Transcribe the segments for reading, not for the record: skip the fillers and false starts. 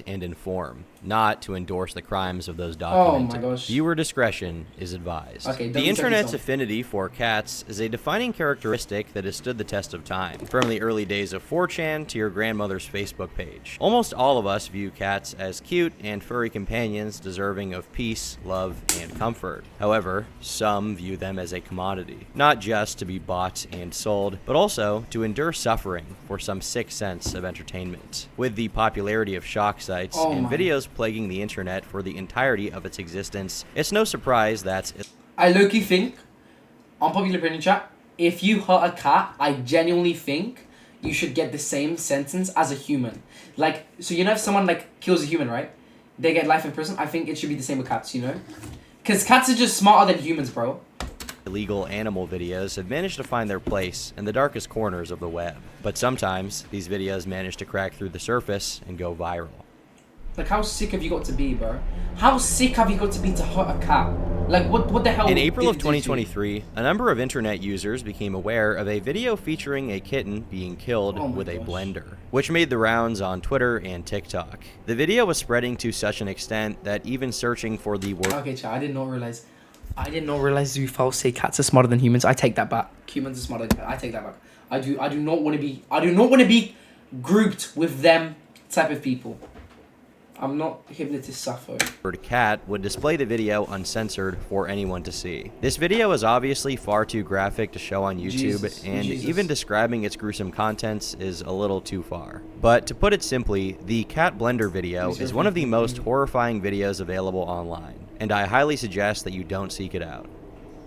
and inform, not to endorse the crimes of those Oh documented. my gosh. Viewer discretion is advised. Okay, The internet's affinity for cats is a defining characteristic that has stood the test of time, from the early days of 4chan to your grandmother's Facebook page. Almost all of us view cats as cute and furry companions deserving of peace, love, and comfort. However, some view them as a commodity, not just to be bought and sold, but also to endure suffering for some sick sense of entertainment. With the popularity of shock sites and videos plaguing the internet for the entirety of its existence, it's no surprise that I low-key think, unpopular opinion chat, if you hurt a cat, I genuinely think you should get the same sentence as a human. Like, so you know if someone like kills a human, right? They get life in prison. I think it should be the same with cats, you know? Because cats are just smarter than humans, bro. illegal animal videos have managed to find their place in the darkest corners of the web. But sometimes, these videos manage to crack through the surface and go viral. Like, how sick have you got to be, bro? How sick have you got to be to hurt a cat? Like, what the hell? In April of 2023, a number of internet users became aware of a video featuring a kitten being killed with a blender, which made the rounds on Twitter and TikTok. The video was spreading to such an extent that even searching for the word... Okay, chat, I did not realize you false say cats are smarter than humans. I take that back. Humans are smarter than cats. I take that back. I do not want to be grouped with them type of people. I'm not hypnotist Sappho. Cat would display the video uncensored for anyone to see. This video is obviously far too graphic to show on YouTube, even describing its gruesome contents is a little too far. But to put it simply, the cat blender video is one of the most horrifying videos available online, and I highly suggest that you don't seek it out.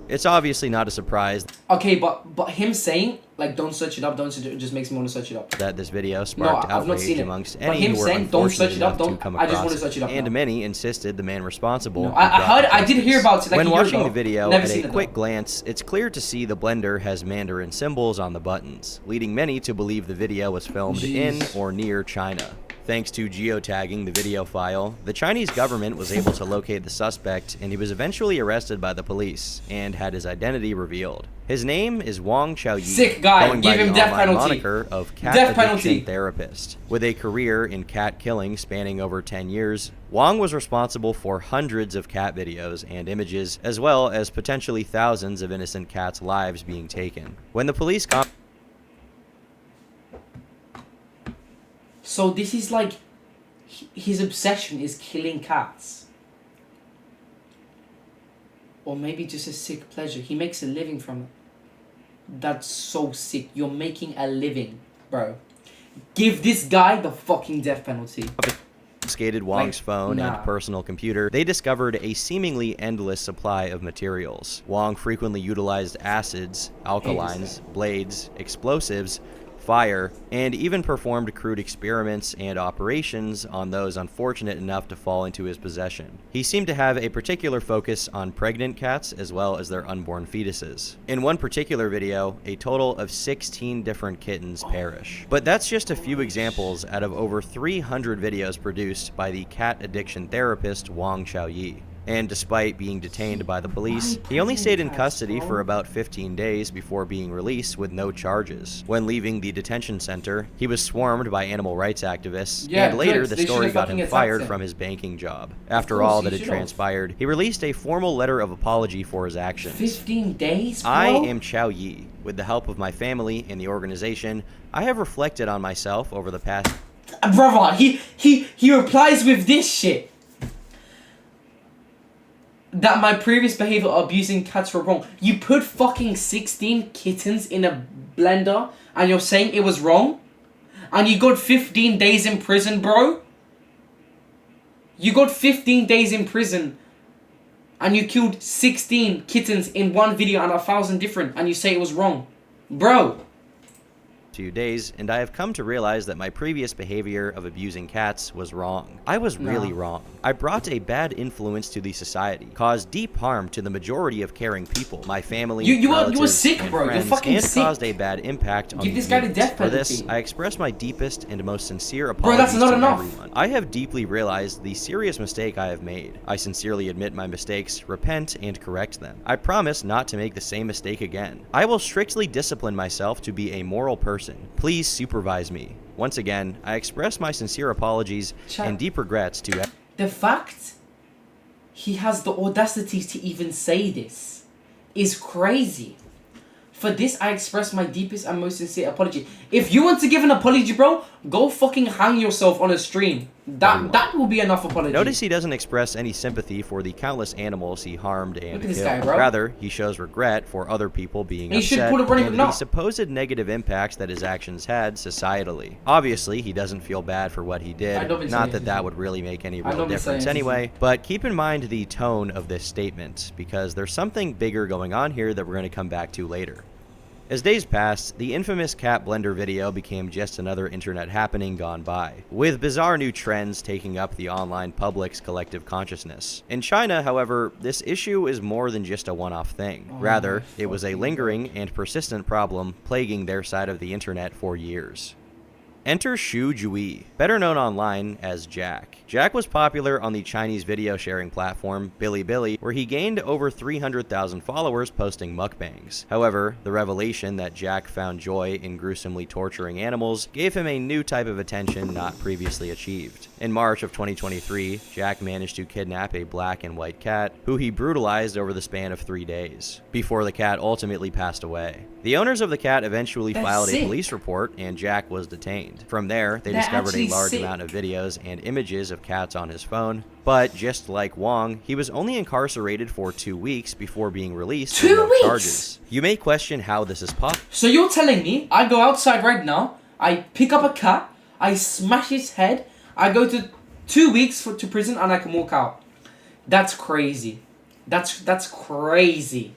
It's obviously not a surprise. Okay, but him saying, like, don't search it up, it just makes me want to search it up. That this video sparked outrage amongst any who were don't search it up, to come across I just want to search it up. And many insisted the man responsible. No, I did hear about it. Like, when watching the video, at a quick glance, it's clear to see the blender has Mandarin symbols on the buttons, leading many to believe the video was filmed in or near China. Thanks to geotagging the video file, the Chinese government was able to locate the suspect, and he was eventually arrested by the police and had his identity revealed. His name is Wang Xiaoyi, sick guy, going give by him the death online penalty. moniker of cat Death addiction penalty. therapist. With a career in cat killing spanning over 10 years, Wang was responsible for hundreds of cat videos and images, as well as potentially thousands of innocent cats' lives being taken. When the police So this is like, his obsession is killing cats. Or maybe just a sick pleasure. He makes a living from it. That's so sick. You're making a living, bro. Give this guy the fucking death penalty. Confiscated Wang's phone and personal computer, they discovered a seemingly endless supply of materials. Wang frequently utilized acids, alkalines, blades, explosives, fire, and even performed crude experiments and operations on those unfortunate enough to fall into his possession. He seemed to have a particular focus on pregnant cats as well as their unborn fetuses. In one particular video, a total of 16 different kittens perish. But that's just a few examples out of over 300 videos produced by the cat addiction therapist Wang Xiaoyi. And despite being detained by the police, he only stayed in custody for about 15 days before being released with no charges. When leaving the detention center, he was swarmed by animal rights activists, and later the story got him fired from his banking job. After all that had transpired, he released a formal letter of apology for his actions. 15 days, bro? I am Xiao Yi. With the help of my family and the organization, I have reflected on myself over the past... Brother, he replies with this shit. That my previous behavior of abusing cats were wrong. You put fucking 16 kittens in a blender and you're saying it was wrong? And you got 15 days in prison, bro? You got 15 days in prison and you killed 16 kittens in one video and 1,000 different and you say it was wrong. Bro. Few days, and I have come to realize that my previous behavior of abusing cats was wrong. I was really wrong. I brought a bad influence to the society, caused deep harm to the majority of caring people, my family, you were relatives, sick, and bro. friends, You're fucking and sick. caused a bad impact on Give the this guy the death For this, penalty. I express my deepest and most sincere Bro, apologies that's not to enough. everyone. I have deeply realized the serious mistake I have made. I sincerely admit my mistakes, repent, and correct them. I promise not to make the same mistake again. I will strictly discipline myself to be a moral person. Please supervise me. Once again, I express my sincere apologies and deep regrets to... The fact he has the audacity to even say this is crazy. For this, I express my deepest and most sincere apology. If you want to give an apology, bro, go fucking hang yourself on a stream. That will be enough apology. Notice he doesn't express any sympathy for the countless animals he harmed and killed. Guy, bro. Rather, he shows regret for other people being upset and the supposed negative impacts that his actions had societally. Obviously, he doesn't feel bad for what he did. Not that that would really make any real difference anyway. But keep in mind the tone of this statement, because there's something bigger going on here that we're going to come back to later. As days passed, the infamous cat blender video became just another internet happening gone by, with bizarre new trends taking up the online public's collective consciousness. In China, however, this issue is more than just a one-off thing. Rather, it was a lingering and persistent problem plaguing their side of the internet for years. Enter Xu Jui, better known online as Jack. Jack was popular on the Chinese video sharing platform Bilibili, where he gained over 300,000 followers posting mukbangs. However, the revelation that Jack found joy in gruesomely torturing animals gave him a new type of attention not previously achieved. In March of 2023, Jack managed to kidnap a black and white cat, who he brutalized over the span of 3 days, before the cat ultimately passed away. The owners of the cat eventually filed a police report, and Jack was detained. From there, they discovered a large amount of videos and images of cats on his phone, but just like Wong, he was only incarcerated for 2 weeks before being released on no charges. You may question how this is possible. So you're telling me I go outside right now, I pick up a cat, I smash his head, I go to 2 weeks to prison, and I can walk out? That's crazy. That's crazy.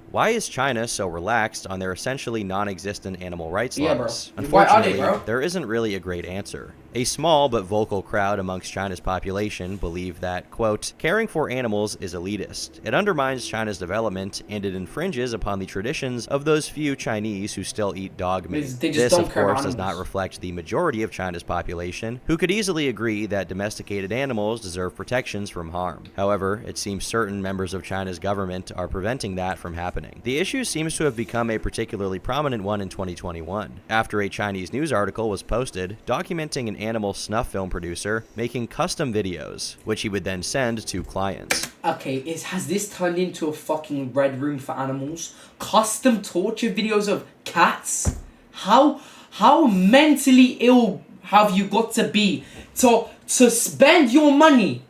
Why is China so relaxed on their essentially non-existent animal rights laws? Bro. Unfortunately, there isn't really a great answer. A small but vocal crowd amongst China's population believe that, quote, caring for animals is elitist. It undermines China's development, and it infringes upon the traditions of those few Chinese who still eat dog meat. This, of course, does not reflect the majority of China's population, who could easily agree that domesticated animals deserve protections from harm. However, it seems certain members of China's government are preventing that from happening. The issue seems to have become a particularly prominent one in 2021, after a Chinese news article was posted documenting an animal snuff film producer making custom videos, which he would then send to clients. Okay, has this turned into a fucking red room for animals? Custom torture videos of cats? How mentally ill have you got to be to spend your money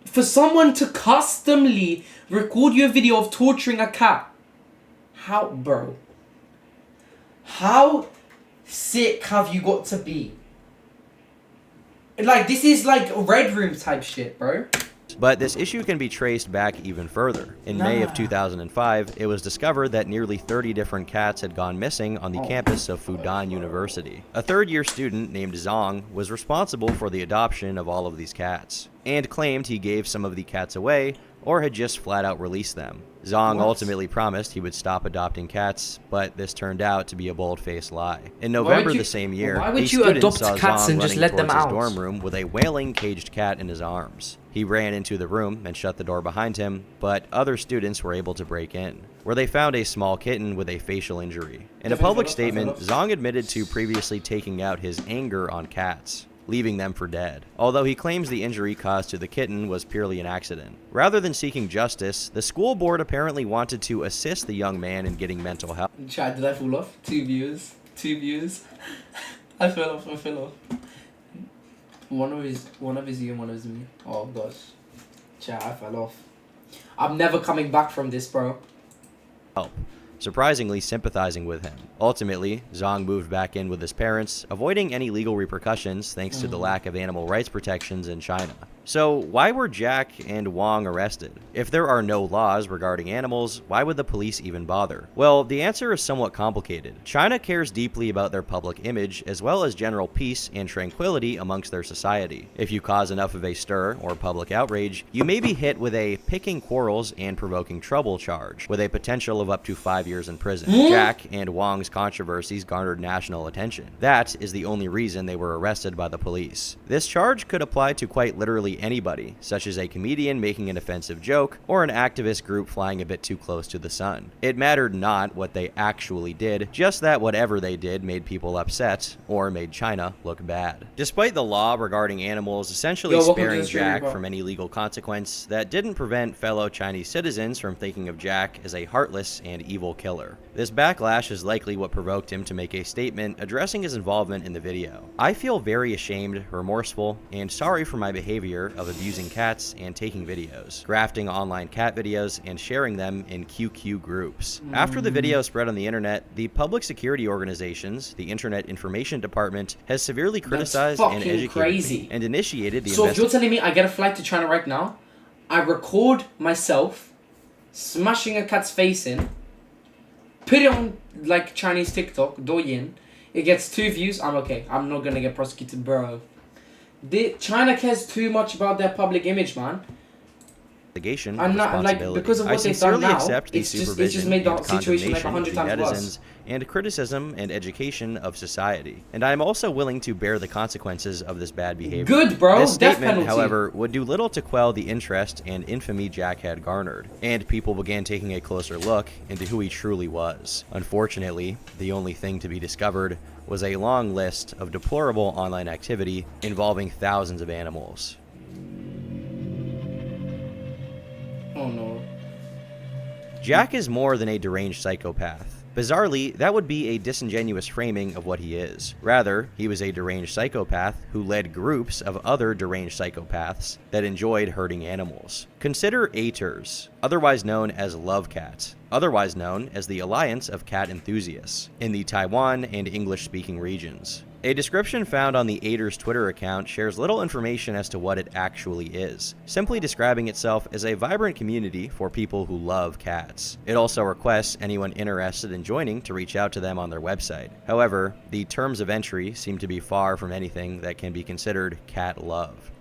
for someone to customly record you a video of torturing a cat? How, bro? How sick have you got to be? Like, this is like red room type shit, bro. But this issue can be traced back even further. In May of 2005, it was discovered that nearly 30 different cats had gone missing on the campus of Fudan University. A third-year student named Zhang was responsible for the adoption of all of these cats, and claimed he gave some of the cats away or had just flat-out released them. Zhang ultimately promised he would stop adopting cats, but this turned out to be a bold-faced lie. In November the same year, a student saw Zhang running towards his dorm room with a wailing caged cat in his arms. He ran into the room and shut the door behind him, but other students were able to break in, where they found a small kitten with a facial injury. In a public statement, Zhang admitted to previously taking out his anger on cats, leaving them for dead, although he claims the injury caused to the kitten was purely an accident. Rather than seeking justice, the school board apparently wanted to assist the young man in getting mental health. Chat, did I fall off? 2 views. 2 views. I fell off. One of his you and one of his me. Oh gosh. Chat, I fell off. I'm never coming back from this, bro. Help. Surprisingly sympathizing with him. Ultimately, Zhang moved back in with his parents, avoiding any legal repercussions thanks to the lack of animal rights protections in China. So why were Jack and Wong arrested? If there are no laws regarding animals, why would the police even bother? Well, the answer is somewhat complicated. China cares deeply about their public image as well as general peace and tranquility amongst their society. If you cause enough of a stir or public outrage, you may be hit with a picking quarrels and provoking trouble charge, with a potential of up to 5 years in prison. Jack and Wong's controversies garnered national attention. That is the only reason they were arrested by the police. This charge could apply to quite literally literally anybody, such as a comedian making an offensive joke or an activist group flying a bit too close to the sun. It mattered not what they actually did, just that whatever they did made people upset or made China look bad. Despite the law regarding animals essentially sparing Jack from any legal consequence, that didn't prevent fellow Chinese citizens from thinking of Jack as a heartless and evil killer. This backlash is likely what provoked him to make a statement addressing his involvement in the video. "I feel very ashamed, remorseful, and sorry for my behavior of abusing cats and taking videos, grafting online cat videos, and sharing them in QQ groups." After the video spread on the internet, the public security organizations, the Internet Information Department, has severely criticized and educated me and initiated the So if you're telling me I get a flight to China right now, I record myself smashing a cat's face in, put it on like Chinese TikTok, Douyin, it gets 2 views, I'm okay. I'm not gonna get prosecuted, bro. China cares too much about their public image, man. And not, like, because of what they've done now, it's just made the situation like 100 times worse. And criticism and education of society. And I am also willing to bear the consequences of this bad behavior. Good, bro. This statement, however, would do little to quell the interest and infamy Jack had garnered, and people began taking a closer look into who he truly was. Unfortunately, the only thing to be discovered was a long list of deplorable online activity involving thousands of animals. Oh no. Jack is more than a deranged psychopath. Bizarrely, that would be a disingenuous framing of what he is. Rather, he was a deranged psychopath who led groups of other deranged psychopaths that enjoyed hurting animals. Consider ATERS, otherwise known as Love Cats, otherwise known as the Alliance of Cat Enthusiasts, in the Taiwan and English-speaking regions. A description found on the ATERS Twitter account shares little information as to what it actually is, simply describing itself as a vibrant community for people who love cats. It also requests anyone interested in joining to reach out to them on their website. However, the terms of entry seem to be far from anything that can be considered cat love.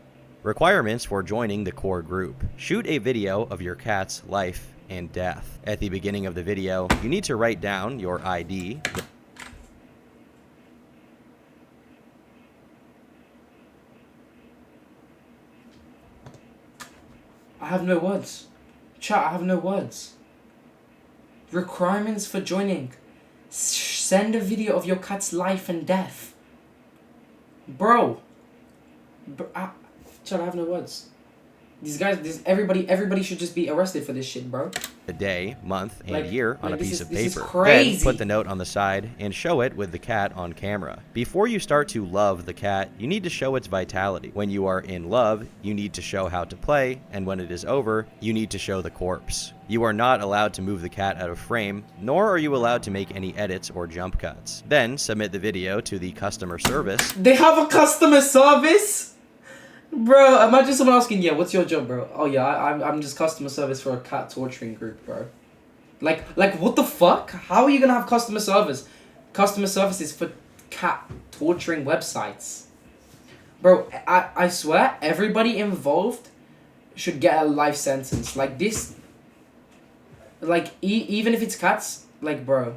Requirements for joining the core group. Shoot a video of your cat's life and death. At the beginning of the video, you need to write down your ID, I have no words. Chat, I have no words. Requirements for joining. Send a video of your cat's life and death. Bro. Chat, I have no words. These guys, everybody should just be arrested for this shit, bro. A day, month, and year on a piece of paper. This is crazy. Then put the note on the side and show it with the cat on camera. Before you start to love the cat, you need to show its vitality. When you are in love, you need to show how to play, and when it is over, you need to show the corpse. You are not allowed to move the cat out of frame, nor are you allowed to make any edits or jump cuts. Then submit the video to the customer service. They have a customer service? Bro, imagine someone asking, yeah, what's your job, bro? Oh, yeah, I'm just customer service for a cat torturing group, bro. Like, what the fuck? How are you gonna have customer service? Customer service is for cat torturing websites. Bro, I swear, everybody involved should get a life sentence. Like, this... Like, even if it's cats, like, bro...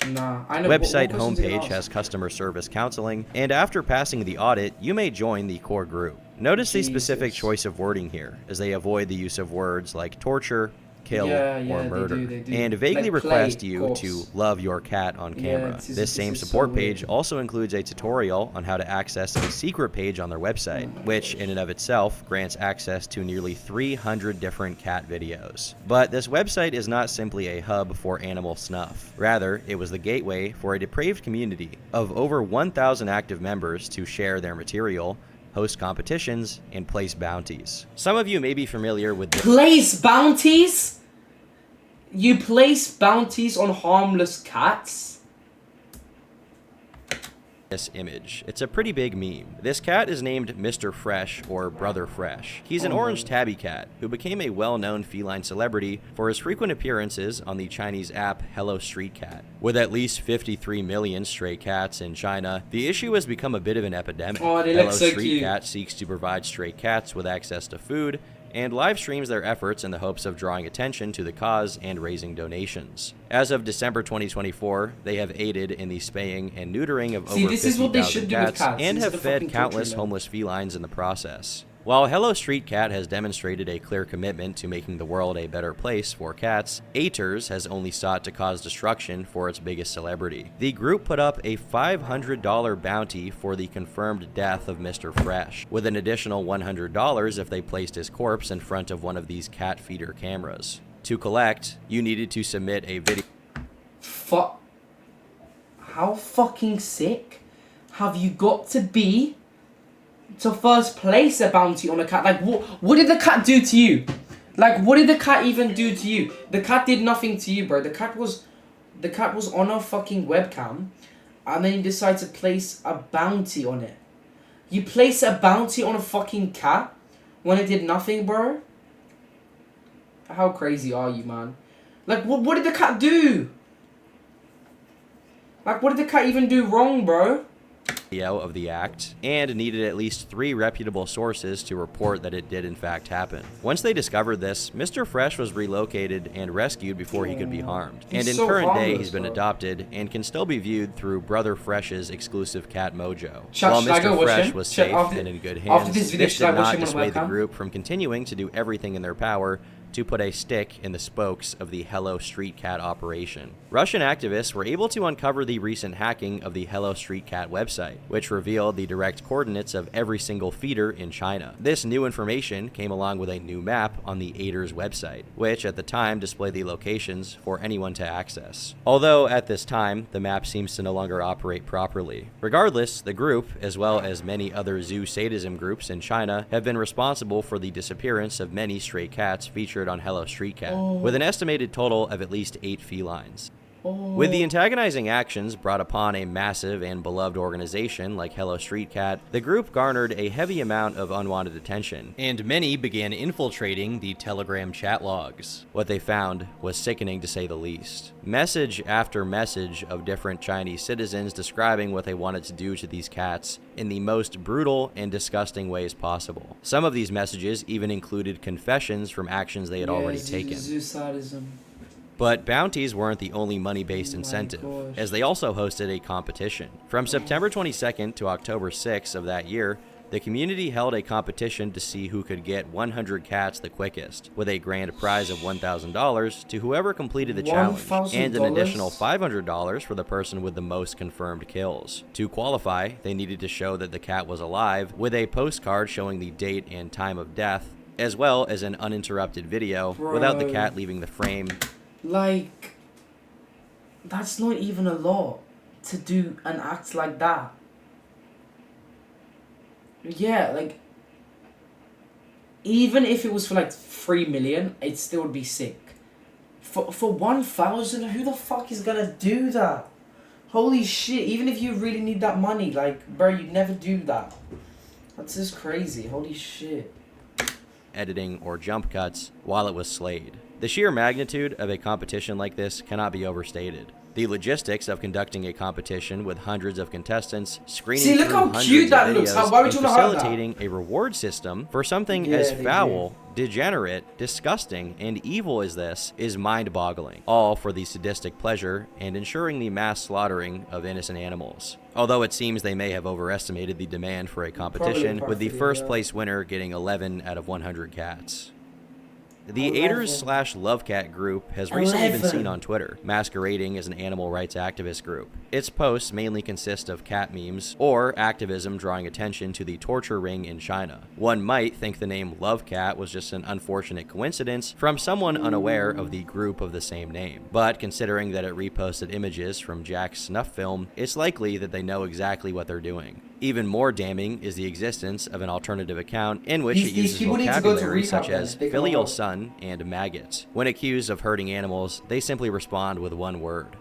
Nah, I know. Website homepage has customer service counseling, and after passing the audit, you may join the core group. Notice the specific choice of wording here, as they avoid the use of words like torture, kill, or murder, they do. and vaguely like request you to love your cat on camera. This same support page also includes a tutorial on how to access a secret page on their website, which in and of itself grants access to nearly 300 different cat videos. But this website is not simply a hub for animal snuff. Rather, it was the gateway for a depraved community of over 1,000 active members to share their material, host competitions, and place bounties. Some of you may be familiar with this. Place bounties? You place bounties on harmless cats? This image. It's a pretty big meme. This cat is named Mr. Fresh or Brother Fresh. He's an orange tabby cat who became a well-known feline celebrity for his frequent appearances on the Chinese app Hello Street Cat. With at least 53 million stray cats in China, the issue has become a bit of an epidemic. Hello Street Cat seeks to provide stray cats with access to food and live streams their efforts in the hopes of drawing attention to the cause and raising donations. As of December 2024, they have aided in the spaying and neutering of over 50,000 cats and have fed countless homeless felines in the process. While Hello Street Cat has demonstrated a clear commitment to making the world a better place for cats, Aiters has only sought to cause destruction for its biggest celebrity. The group put up a $500 bounty for the confirmed death of Mr. Fresh, with an additional $100 if they placed his corpse in front of one of these cat feeder cameras. To collect, you needed to submit a video. How fucking sick have you got to be to first place a bounty on a cat? Like, what did the cat do to you? Like, what did the cat even do to you? The cat did nothing to you, bro. The cat was on a fucking webcam, and then you decide to place a bounty on it. You place a bounty on a fucking cat when it did nothing, bro? How crazy are you, man? Like, what did the cat do? Like, what did the cat even do wrong, bro? Of the act, and needed at least 3 reputable sources to report that it did in fact happen. Once they discovered this, Mr. Fresh was relocated and rescued before he could be harmed. And in current day, he's been adopted and can still be viewed through Brother Fresh's exclusive Cat Mojo. While Mr. Fresh was safe and in good hands, this did not dissuade the group from continuing to do everything in their power to put a stick in the spokes of the Hello Street Cat operation. Russian activists were able to uncover the recent hacking of the Hello Street Cat website, which revealed the direct coordinates of every single feeder in China. This new information came along with a new map on the Aiders website, which at the time displayed the locations for anyone to access. Although at this time, the map seems to no longer operate properly. Regardless, the group, as well as many other zoo sadism groups in China, have been responsible for the disappearance of many stray cats featured on Hello Street Cat, with an estimated total of at least 8 felines. With the antagonizing actions brought upon a massive and beloved organization like Hello Street Cat, the group garnered a heavy amount of unwanted attention, and many began infiltrating the Telegram chat logs. What they found was sickening to say the least. Message after message of different Chinese citizens describing what they wanted to do to these cats in the most brutal and disgusting ways possible. Some of these messages even included confessions from actions they had already taken. But bounties weren't the only money-based incentive, as they also hosted a competition. From September 22nd to October 6th of that year, the community held a competition to see who could get 100 cats the quickest, with a grand prize of $1,000 to whoever completed the challenge, and an additional $500 for the person with the most confirmed kills. To qualify, they needed to show that the cat was alive, with a postcard showing the date and time of death, as well as an uninterrupted video without the cat leaving the frame. Like, that's not even a lot to do an act like that. Yeah, like, even if it was for like 3 million, it still would be sick. For 1,000, who the fuck is gonna do that? Holy shit, even if you really need that money, like, bro, you'd never do that. That's just crazy, holy shit. Editing or jump cuts while it was slayed. The sheer magnitude of a competition like this cannot be overstated. The logistics of conducting a competition with hundreds of contestants, screening through hundreds of videos, and facilitating a reward system for something as foul, degenerate, disgusting, and evil as this is mind-boggling, all for the sadistic pleasure and ensuring the mass slaughtering of innocent animals. Although it seems they may have overestimated the demand for a competition, with the first place winner getting 11 out of 100 cats. The Aiders/Lovecat group has recently been seen on Twitter, masquerading as an animal rights activist group. Its posts mainly consist of cat memes or activism drawing attention to the torture ring in China. One might think the name Lovecat was just an unfortunate coincidence from someone unaware of the group of the same name. But considering that it reposted images from Jack's snuff film, it's likely that they know exactly what they're doing. Even more damning is the existence of an alternative account in which it uses vocabulary such as filial son and maggot. When accused of hurting animals, they simply respond with one word: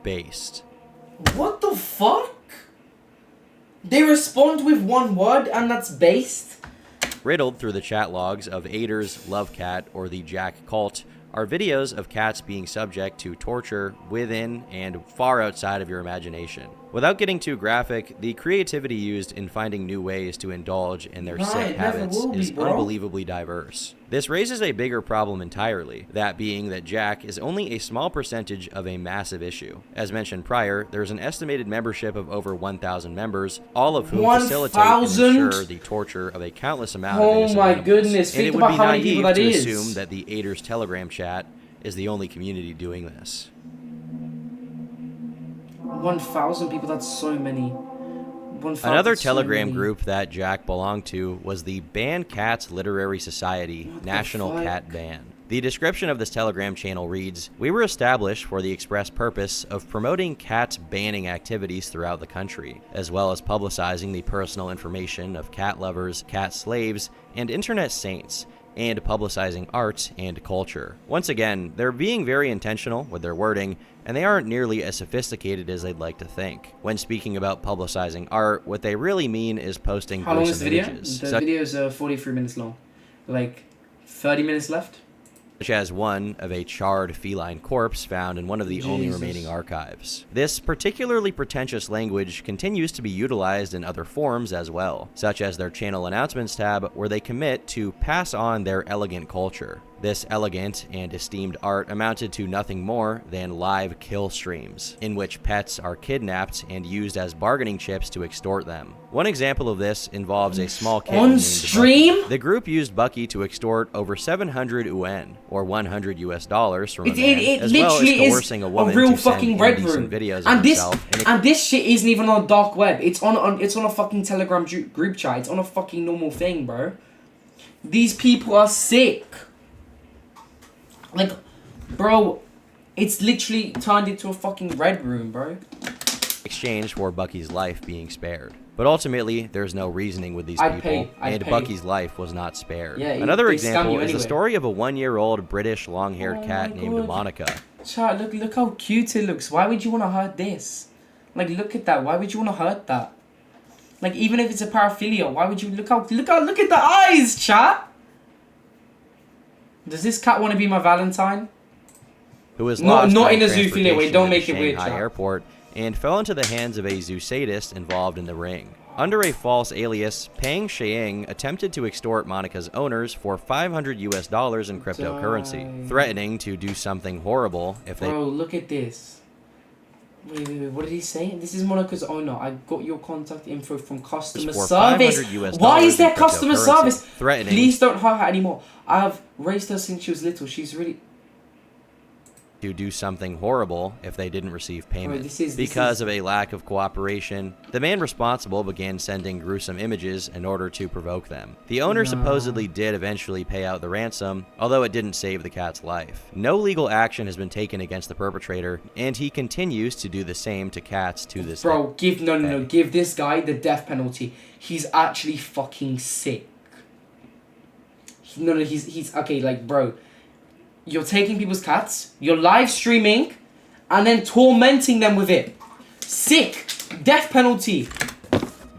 based. What the fuck? They respond with one word and that's based? Riddled through the chat logs of Aiders, Lovecat, or the Jack cult are videos of cats being subject to torture within and far outside of your imagination. Without getting too graphic, the creativity used in finding new ways to indulge in their sick habits is unbelievably diverse. This raises a bigger problem entirely, that being that Jack is only a small percentage of a massive issue. As mentioned prior, there's an estimated membership of over 1,000 members, all of whom facilitate and ensure the torture of a countless amount of innocent animals. Goodness, and it would be naive to assume that the Aiders Telegram chat is the only community doing this. 1,000 people, that's so many. Another Telegram group that Jack belonged to was the Ban Cats Literary Society National Cat Ban. The description of this Telegram channel reads, "We were established for the express purpose of promoting cat banning activities throughout the country, as well as publicizing the personal information of cat lovers, cat slaves, and internet saints, and publicizing art and culture." Once again, they're being very intentional with their wording, and they aren't nearly as sophisticated as they'd like to think. When speaking about publicizing art, what they really mean is posting gruesome images. How long is the video? The video is 43 minutes long. Like, 30 minutes left? Such as one of a charred feline corpse found in one of the only remaining archives. This particularly pretentious language continues to be utilized in other forms as well, such as their channel announcements tab, where they commit to pass on their elegant culture. This elegant and esteemed art amounted to nothing more than live kill streams, in which pets are kidnapped and used as bargaining chips to extort them. One example of this involves a small kid on stream. Bucky. The group used Bucky to extort over 700 UN, or $100 US, from a man, as well as coercing a woman to send indecent videos of himself. And this shit isn't even on the dark web. It's on a fucking Telegram group chat. It's on a fucking normal thing, bro. These people are sick. Like, bro, it's literally turned into a fucking red room, bro. Exchange for Bucky's life being spared. But ultimately, there's no reasoning with these people, and Bucky's life was not spared. Yeah, another example is the story of a 1-year-old British long-haired cat named Monica. Chat, look how cute it looks. Why would you want to hurt this? Like, look at that. Why would you want to hurt that? Like, even if it's a paraphilia, why would you look at the eyes, chat? Does this cat want to be my Valentine? Who was lost not in a zoophilia way. Don't make it weird. Shanghai airport and fell into the hands of a zoo sadist involved in the ring. Under a false alias, Peng Xiang attempted to extort Monica's owners for $500 US in cryptocurrency, threatening to do something horrible if they. Bro, look at this. Wait, what did he say? This is Monica's owner. I got your contact info from customer service. Why is there customer service? Threatening. Please don't hurt her anymore. I have raised her since she was little. She's really. To do something horrible if they didn't receive payment. Because of a lack of cooperation, the man responsible began sending gruesome images in order to provoke them. The owner supposedly did eventually pay out the ransom, although it didn't save the cat's life. No legal action has been taken against the perpetrator, and he continues to do the same to cats to this day. Bro, give this guy the death penalty. He's actually fucking sick. He's okay, like, bro. You're taking people's cats, you're live streaming, and then tormenting them with it. Sick! Death penalty!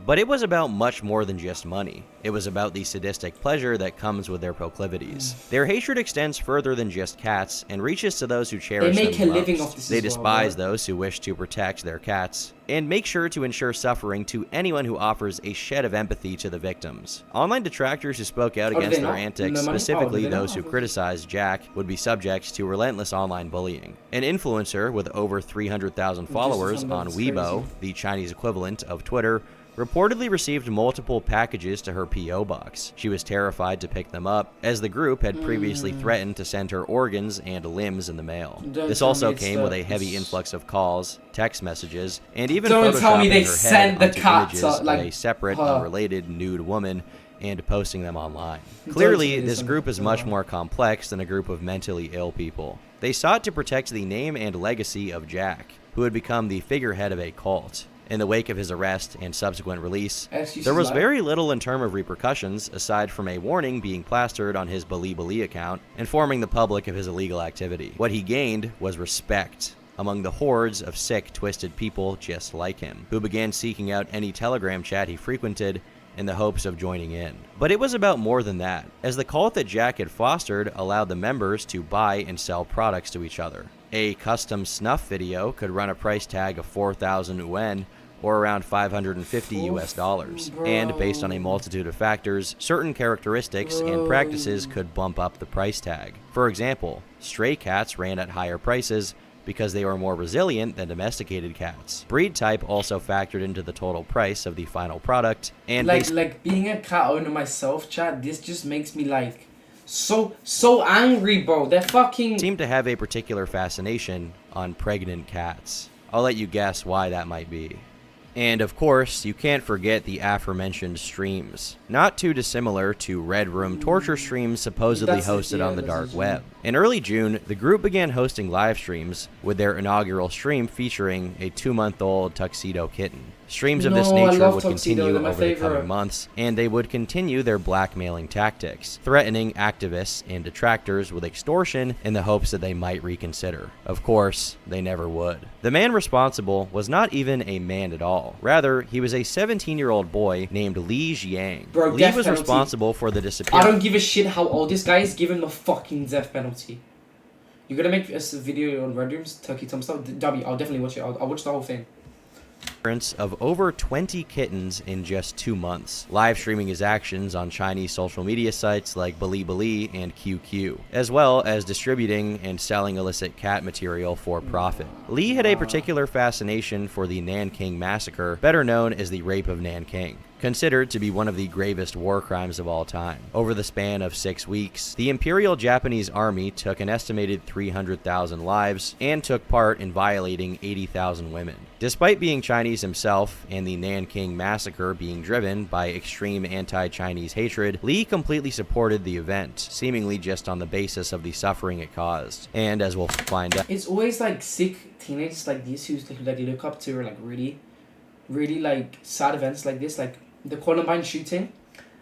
But it was about much more than just money. It was about the sadistic pleasure that comes with their proclivities. Their hatred extends further than just cats and reaches to those who cherish them the most. They make a living off this. They despise those who wish to protect their cats and make sure to ensure suffering to anyone who offers a shed of empathy to the victims. Online detractors who spoke out against their antics, specifically those who criticized Jack, would be subject to relentless online bullying. An influencer with over 300,000 followers on Weibo, the Chinese equivalent of Twitter, reportedly received multiple packages to her P.O. box. She was terrified to pick them up, as the group had previously threatened to send her organs and limbs in the mail. This also came with a heavy influx of calls, text messages, and even photoshopping her head onto images of a separate, unrelated nude woman and posting them online. Clearly, this group is much more complex than a group of mentally ill people. They sought to protect the name and legacy of Jack, who had become the figurehead of a cult. In the wake of his arrest and subsequent release, there was very little in terms of repercussions aside from a warning being plastered on his Bilibili account, informing the public of his illegal activity. What he gained was respect among the hordes of sick, twisted people just like him, who began seeking out any Telegram chat he frequented in the hopes of joining in. But it was about more than that, as the cult that Jack had fostered allowed the members to buy and sell products to each other. A custom snuff video could run a price tag of 4,000 yuan, or around $550 US. And based on a multitude of factors, certain characteristics and practices could bump up the price tag. For example, stray cats ran at higher prices because they were more resilient than domesticated cats. Breed type also factored into the total price of the final product, and like being a cat owner myself, chat, this just makes me like so angry, bro. They're fucking seem to have a particular fascination on pregnant cats. I'll let you guess why that might be. And of course, you can't forget the aforementioned streams. Not too dissimilar to Red Room torture streams supposedly hosted on the dark web. In early June, the group began hosting live streams, with their inaugural stream featuring a 2-month-old tuxedo kitten. Streams of this nature would continue over the coming months, and they would continue their blackmailing tactics, threatening activists and detractors with extortion in the hopes that they might reconsider. Of course, they never would. The man responsible was not even a man at all. Rather, he was a 17-year-old boy named Li Jiang. Bro, Li was responsible for the disappearance. I don't give a shit how old this guy is. Give him the fucking death penalty. You're gonna make a video on Red Room's Turkey Tom stuff? W, I'll definitely watch it. I'll watch the whole thing. Of over 20 kittens in just 2 months, live streaming his actions on Chinese social media sites like Bilibili and QQ, as well as distributing and selling illicit cat material for profit. Li had a particular fascination for the Nanking Massacre, better known as the Rape of Nanking, considered to be one of the gravest war crimes of all time. Over the span of 6 weeks, the Imperial Japanese Army took an estimated 300,000 lives and took part in violating 80,000 women. Despite being Chinese himself and the Nanking Massacre being driven by extreme anti-Chinese hatred, Li completely supported the event, seemingly just on the basis of the suffering it caused. And as we'll find out, it's always like sick teenagers like these who like you look up to, or like really like sad events like this, like the Columbine shooting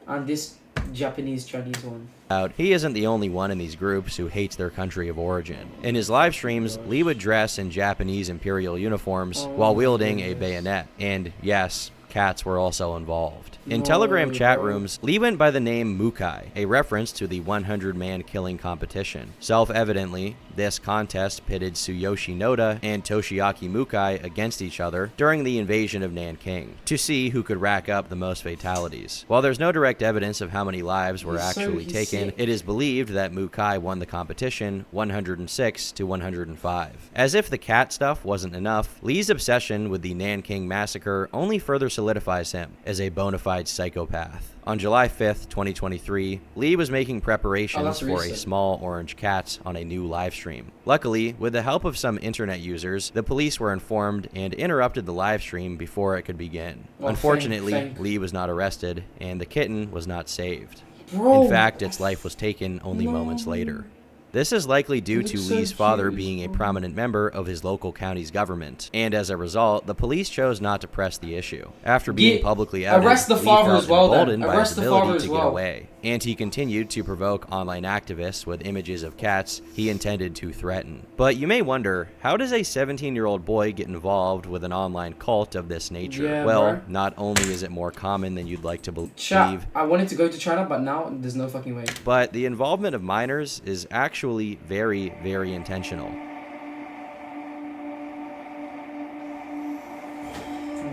and this Chinese one. He isn't the only one in these groups who hates their country of origin. In his live streams, Li would dress in Japanese imperial uniforms while wielding a bayonet, and yes, cats were also involved. In Telegram chat rooms, Li went by the name Mukai, a reference to the 100-man killing competition. Self-evidently, this contest pitted Tsuyoshi Noda and Toshiaki Mukai against each other during the invasion of Nanking, to see who could rack up the most fatalities. While there's no direct evidence of how many lives were actually taken, it is believed that Mukai won the competition 106 to 105. As if the cat stuff wasn't enough, Li's obsession with the Nanking Massacre only further solidifies him as a bona fide psychopath. On July 5th, 2023, Li was making preparations for a small orange cat on a new live stream. Luckily, with the help of some internet users, the police were informed and interrupted the live stream before it could begin. Unfortunately, Li was not arrested, and the kitten was not saved. In fact, its life was taken only moments later. This is likely due to Li's father being a prominent member of his local county's government, and as a result, the police chose not to press the issue. After being publicly outed, Li felt emboldened by his ability to get away, and he continued to provoke online activists with images of cats he intended to threaten. But you may wonder, how does a 17-year-old boy get involved with an online cult of this nature? Yeah, well, not only is it more common than you'd like to believe, I wanted to go to China, but now there's no fucking way. But the involvement of minors is actually very, very intentional.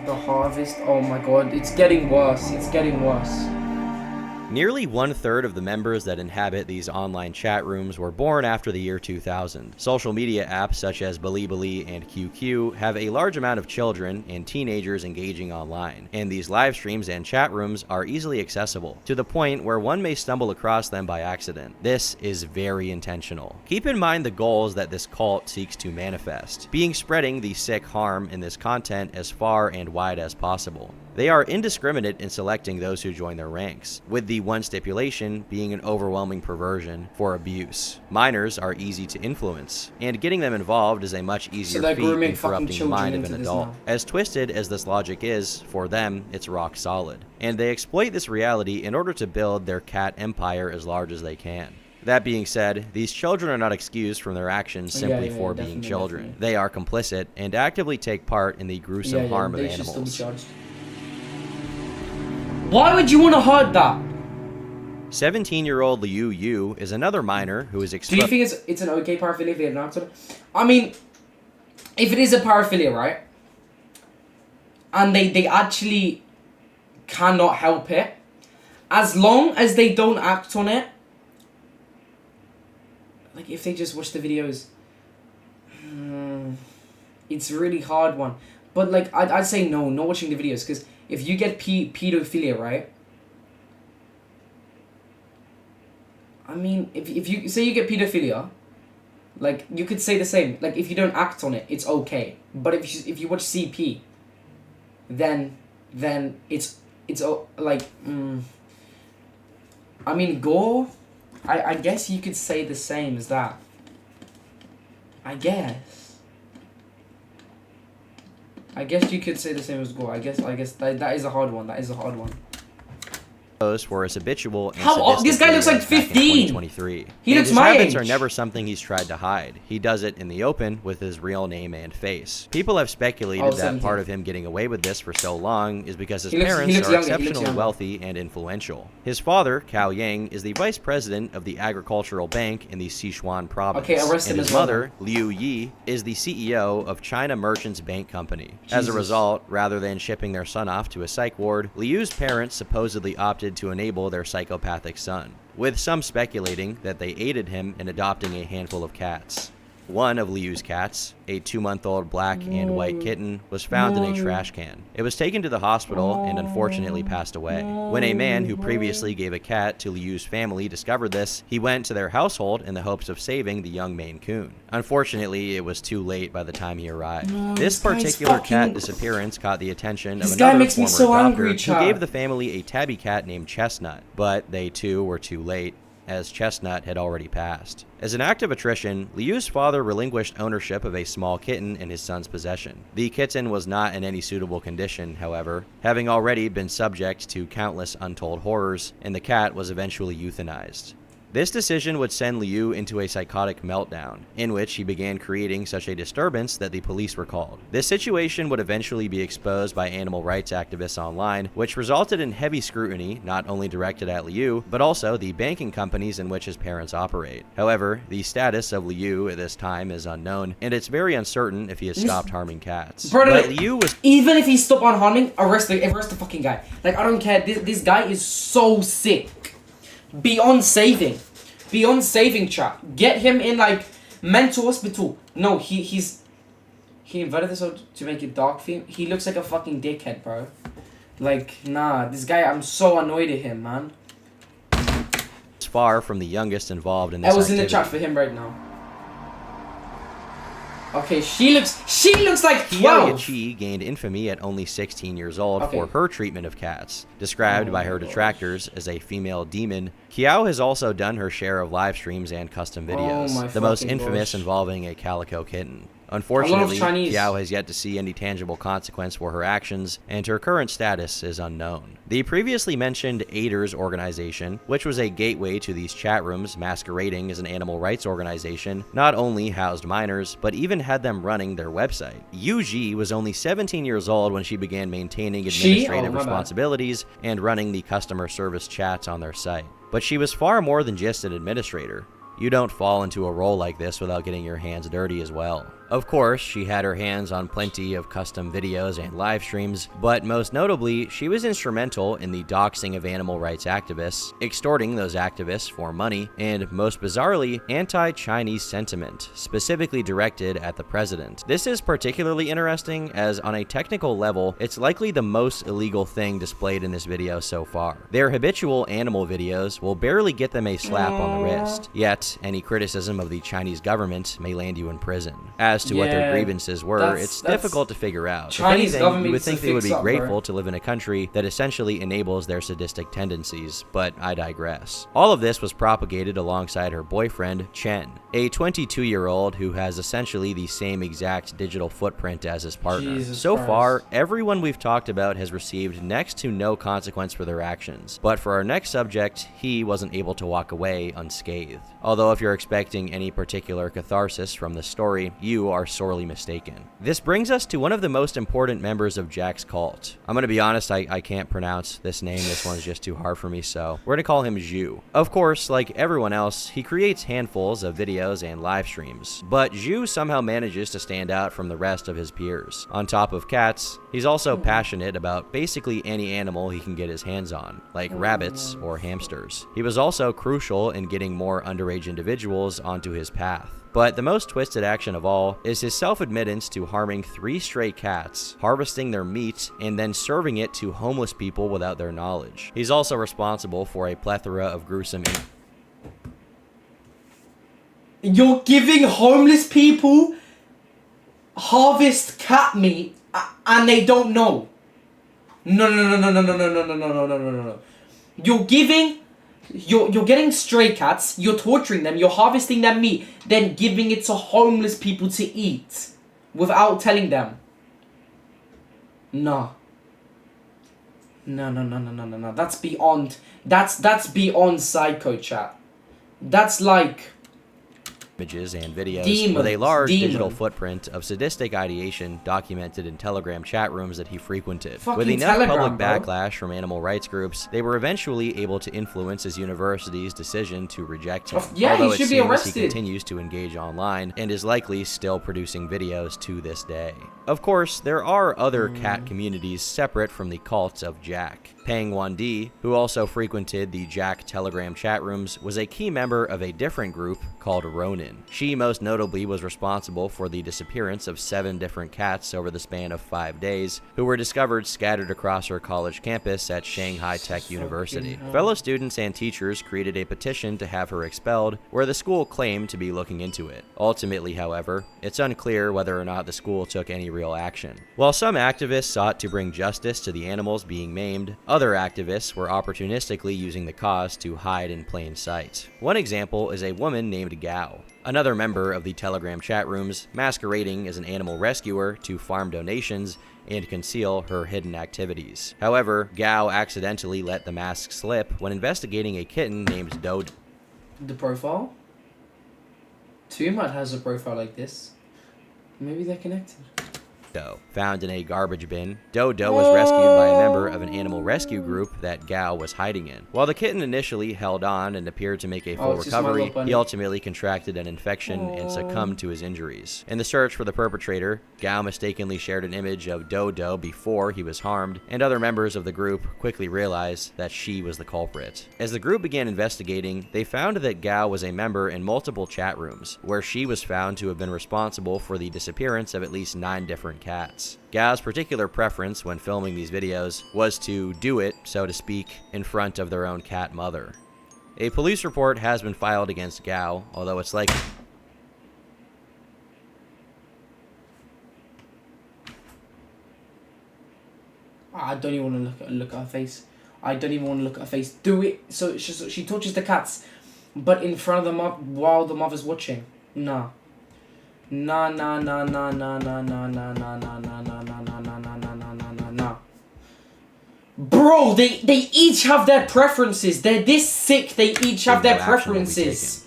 The harvest, oh my god, it's getting worse, it's getting worse. Nearly 1/3 of the members that inhabit these online chat rooms were born after the year 2000. Social media apps such as Bilibili and QQ have a large amount of children and teenagers engaging online, and these live streams and chat rooms are easily accessible, to the point where one may stumble across them by accident. This is very intentional. Keep in mind the goals that this cult seeks to manifest, being spreading the sick harm in this content as far and wide as possible. They are indiscriminate in selecting those who join their ranks, with the one stipulation being an overwhelming perversion for abuse. Minors are easy to influence, and getting them involved is a much easier feat than corrupting the mind of an adult. As twisted as this logic is, for them, it's rock solid, and they exploit this reality in order to build their cat empire as large as they can. That being said, these children are not excused from their actions simply for being children. They are complicit and actively take part in the gruesome harm of animals. Why would you want to hurt that? 17-year-old Liu Yu is another minor who is Do you think it's an okay paraphilia? I mean, if it is a paraphilia, right? and they actually cannot help it, as long as they don't act on it, like if they just watch the videos, it's a really hard one. But like I'd say no, not watching the videos, because if you get pedophilia, right? I mean, if you say you get pedophilia, like you could say the same. Like if you don't act on it, it's okay. But if you watch CP, then it's like I mean gore. I guess you could say the same as that. I guess you could say the same as gore. I guess that is a hard one. That is a hard one. For his habitual and This guy looks like 15. 2023. He looks his my habits age. are never something he's tried to hide. He does it in the open with his real name and face. People have speculated that 17. part of him getting away with this for so long is because his He looks parents are younger. exceptionally wealthy and influential. His father, Cao Yang, is the vice president of the agricultural bank in the Sichuan province. Okay, arrest him and his as well. mother, Liu Yi, is the CEO of China Merchants Bank Company. As a Jesus. result, rather than shipping their son off to a psych ward, Liu's parents supposedly opted to enable their psychopathic son, with some speculating that they aided him in adopting a handful of cats. One of Liu's cats, a 2-month-old black and white kitten, was found in a trash can. It was taken to the hospital and unfortunately passed away. When a man who previously gave a cat to Liu's family discovered this, he went to their household in the hopes of saving the young Maine Coon. Unfortunately, it was too late by the time he arrived. This particular cat disappearance caught the attention of another former adopter who gave the family a tabby cat named Chestnut, but they too were too late, as Chestnut had already passed. As an act of attrition, Liu's father relinquished ownership of a small kitten in his son's possession. The kitten was not in any suitable condition, however, having already been subject to countless untold horrors, and the cat was eventually euthanized. This decision would send Liu into a psychotic meltdown, in which he began creating such a disturbance that the police were called. This situation would eventually be exposed by animal rights activists online, which resulted in heavy scrutiny, not only directed at Liu, but also the banking companies in which his parents operate. However, the status of Liu at this time is unknown, and it's very uncertain if he has stopped harming cats. But Liu was— even if he stopped on harming, arrest the fucking guy. Like, I don't care. This guy is so sick. Beyond saving, chat. Get him in like mental hospital. No, he invited this out to make it dark theme. He looks like a fucking dickhead, bro. Like, nah, this guy, I'm so annoyed at him, man. far from the youngest involved in this I was activity. in the chat for him right now. Okay, she looks like 12. Chi gained infamy at only 16 years old for her treatment of cats. Described by her detractors as a female demon, Kiao has also done her share of live streams and custom videos, the most infamous involving a calico kitten. Unfortunately, Kiao has yet to see any tangible consequence for her actions, and her current status is unknown. The previously mentioned Aiders organization, which was a gateway to these chat rooms masquerading as an animal rights organization, not only housed minors, but even had them running their website. Yuji was only 17 years old when she began maintaining administrative responsibilities and running the customer service chats on their site. But she was far more than just an administrator. You don't fall into a role like this without getting your hands dirty as well. Of course, she had her hands on plenty of custom videos and live streams, but most notably, she was instrumental in the doxing of animal rights activists, extorting those activists for money, and most bizarrely, anti-Chinese sentiment, specifically directed at the president. This is particularly interesting as on a technical level, it's likely the most illegal thing displayed in this video so far. Their habitual animal videos will barely get them a slap on the wrist, yet any criticism of the Chinese government may land you in prison. As to what their grievances were, it's difficult to figure out. Chinese if anything, you would think they would be grateful to live in a country that essentially enables their sadistic tendencies, but I digress. All of this was propagated alongside her boyfriend, Chen, a 22-year-old who has essentially the same exact digital footprint as his partner. So far, everyone we've talked about has received next to no consequence for their actions, but for our next subject, he wasn't able to walk away unscathed. Although if you're expecting any particular catharsis from the story, you you are sorely mistaken. This brings us to one of the most important members of Jack's cult. I'm going to be honest, I can't pronounce this name. This one's just too hard for me, so we're going to call him Zhu. Of course, like everyone else, he creates handfuls of videos and live streams, but Zhu somehow manages to stand out from the rest of his peers. On top of cats, he's also passionate about basically any animal he can get his hands on, like rabbits or hamsters. He was also crucial in getting more underage individuals onto his path. But the most twisted action of all is his self-admittance to harming 3 stray cats, harvesting their meat, and then serving it to homeless people without their knowledge. He's also responsible for a plethora of gruesome... You're giving homeless people harvest cat meat and they don't know. No. You're getting stray cats, you're torturing them, you're harvesting their meat, then giving it to homeless people to eat without telling them. No. That's beyond. That's beyond psycho, chat. That's like images and videos with a large digital footprint of sadistic ideation documented in Telegram chat rooms that he frequented. With enough public backlash from animal rights groups, they were eventually able to influence his university's decision to reject him. Although he should be arrested. He continues to engage online and is likely still producing videos to this day. Of course, there are other cat communities separate from the cult of Jack. Peng Wandi, who also frequented the Jack Telegram chat rooms, was a key member of a different group called Ronin. She most notably was responsible for the disappearance of 7 different cats over the span of 5 days, who were discovered scattered across her college campus at Shanghai Tech University. Fellow students and teachers created a petition to have her expelled, where the school claimed to be looking into it. Ultimately, however, it's unclear whether or not the school took any real action. While some activists sought to bring justice to the animals being maimed, other activists were opportunistically using the cause to hide in plain sight. One example is a woman named Gao, another member of the Telegram chat rooms, masquerading as an animal rescuer to farm donations and conceal her hidden activities. However, Gao accidentally let the mask slip when investigating a kitten named Dodo. The profile? Tumat has a profile like this. Maybe they're connected. Found in a garbage bin, Dodo was rescued by a member of an animal rescue group that Gao was hiding in. While the kitten initially held on and appeared to make a full recovery, he ultimately contracted an infection and succumbed to his injuries. In the search for the perpetrator, Gao mistakenly shared an image of Dodo before he was harmed, and other members of the group quickly realized that she was the culprit. As the group began investigating, they found that Gao was a member in multiple chat rooms, where she was found to have been responsible for the disappearance of at least 9 different cats. Gao's particular preference when filming these videos was to do it, so to speak, in front of their own cat mother. A police report has been filed against Gao, although it's like... I don't even want to look at her face. I don't even want to look at her face. Do it so she tortures the cats, but in front of the mother while the mother's watching. Nah. Nah. Bro, they each have their preferences. They're this sick, they each have their preferences.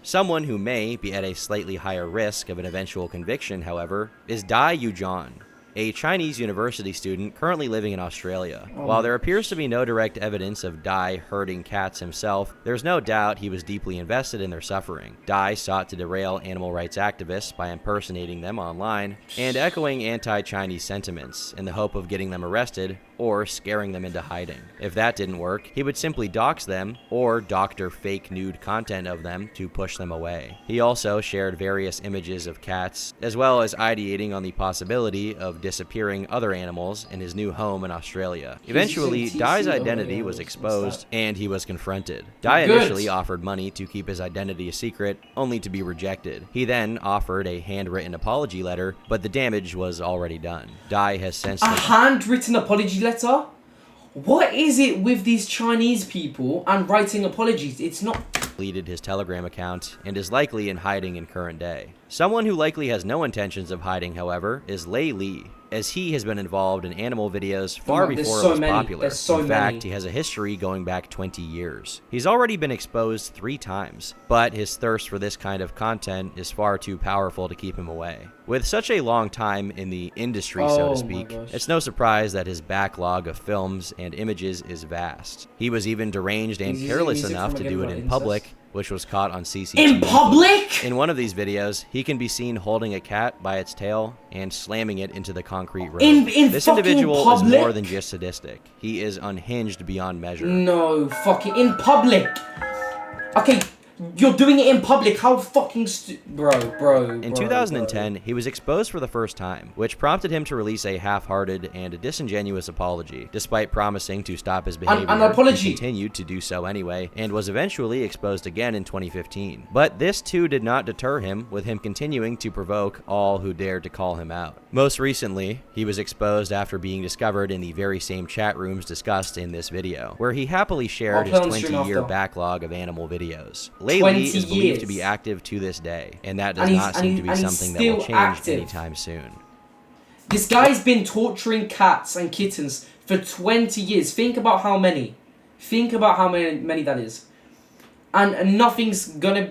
Someone who may be at a slightly higher risk of an eventual conviction, however, is Dai Yujan, a Chinese university student currently living in Australia. While there appears to be no direct evidence of Dai hurting cats himself, there's no doubt he was deeply invested in their suffering. Dai sought to derail animal rights activists by impersonating them online and echoing anti-Chinese sentiments in the hope of getting them arrested or scaring them into hiding. If that didn't work, he would simply dox them or doctor fake nude content of them to push them away. He also shared various images of cats, as well as ideating on the possibility of disappearing other animals in his new home in Australia. Eventually, Dai's identity was exposed and he was confronted. Dai initially offered money to keep his identity a secret, only to be rejected. He then offered a handwritten apology letter, but the damage was already done. Dai has since... A handwritten apology letter? What is it with these Chinese people and writing apologies? It's not... deleted his Telegram account and is likely in hiding in current day. Someone who likely has no intentions of hiding, however, is Lei Li, as he has been involved in animal videos far before it was popular. In fact, he has a history going back 20 years. He's already been exposed 3 times, but his thirst for this kind of content is far too powerful to keep him away. With such a long time in the industry, so to speak, it's no surprise that his backlog of films and images is vast. He was even deranged and careless enough to do it in public, which was caught on CCTV. In public? In one of these videos, he can be seen holding a cat by its tail and slamming it into the concrete road. This individual public? is more than just sadistic. He is unhinged beyond measure. No, fucking in public. Okay, you're doing it in public. How fucking bro. In 2010, he was exposed for the first time, which prompted him to release a half-hearted and disingenuous apology. Despite promising to stop his behavior, an apology. he continued to do so anyway, and was eventually exposed again in 2015. But this too did not deter him, with him continuing to provoke all who dared to call him out. Most recently, he was exposed after being discovered in the very same chat rooms discussed in this video, where he happily shared his 20-year backlog of animal videos. Lei Li is believed to be active to this day, and that does not seem to be something that will change anytime soon. This guy's been torturing cats and kittens for 20 years. Think about how many. Think about how many that is. And nothing's gonna,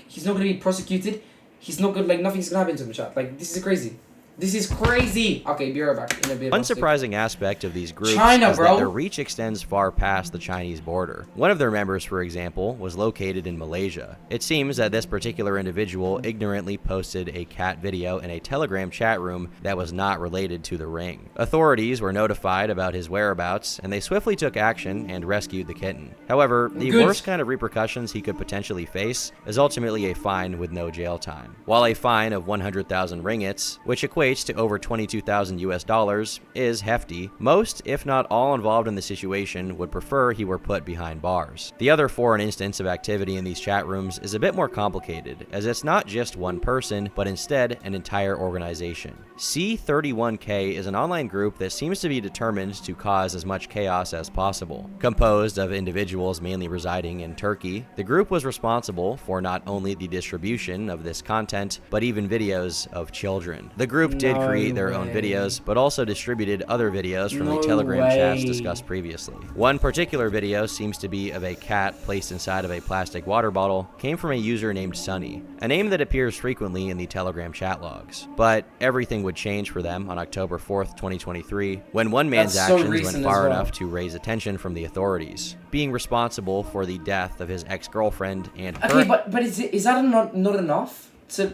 he's not gonna be prosecuted. He's not gonna, nothing's gonna happen to him, chat. This is crazy. This is crazy. Okay, be right back in a bit. One surprising aspect of these groups is that their reach extends far past the Chinese border. One of their members, for example, was located in Malaysia. It seems that this particular individual ignorantly posted a cat video in a Telegram chat room that was not related to the ring. Authorities were notified about his whereabouts, and they swiftly took action and rescued the kitten. However, the worst kind of repercussions he could potentially face is ultimately a fine with no jail time. While a fine of 100,000 ringgits, which equates to over $22,000 is hefty, most, if not all involved in the situation would prefer he were put behind bars. The other foreign instance of activity in these chat rooms is a bit more complicated, as it's not just one person, but instead an entire organization. C31K is an online group that seems to be determined to cause as much chaos as possible. Composed of individuals mainly residing in Turkey, the group was responsible for not only the distribution of this content, but even videos of children. The group did create their own videos, but also distributed other videos from the Telegram chats discussed previously. One particular video seems to be of a cat placed inside of a plastic water bottle, came from a user named Sunny, a name that appears frequently in the Telegram chat logs. But everything would change for them on October 4th, 2023, when one man's actions went far enough to raise attention from the authorities, being responsible for the death of his ex-girlfriend and her... Okay, but is that not enough to,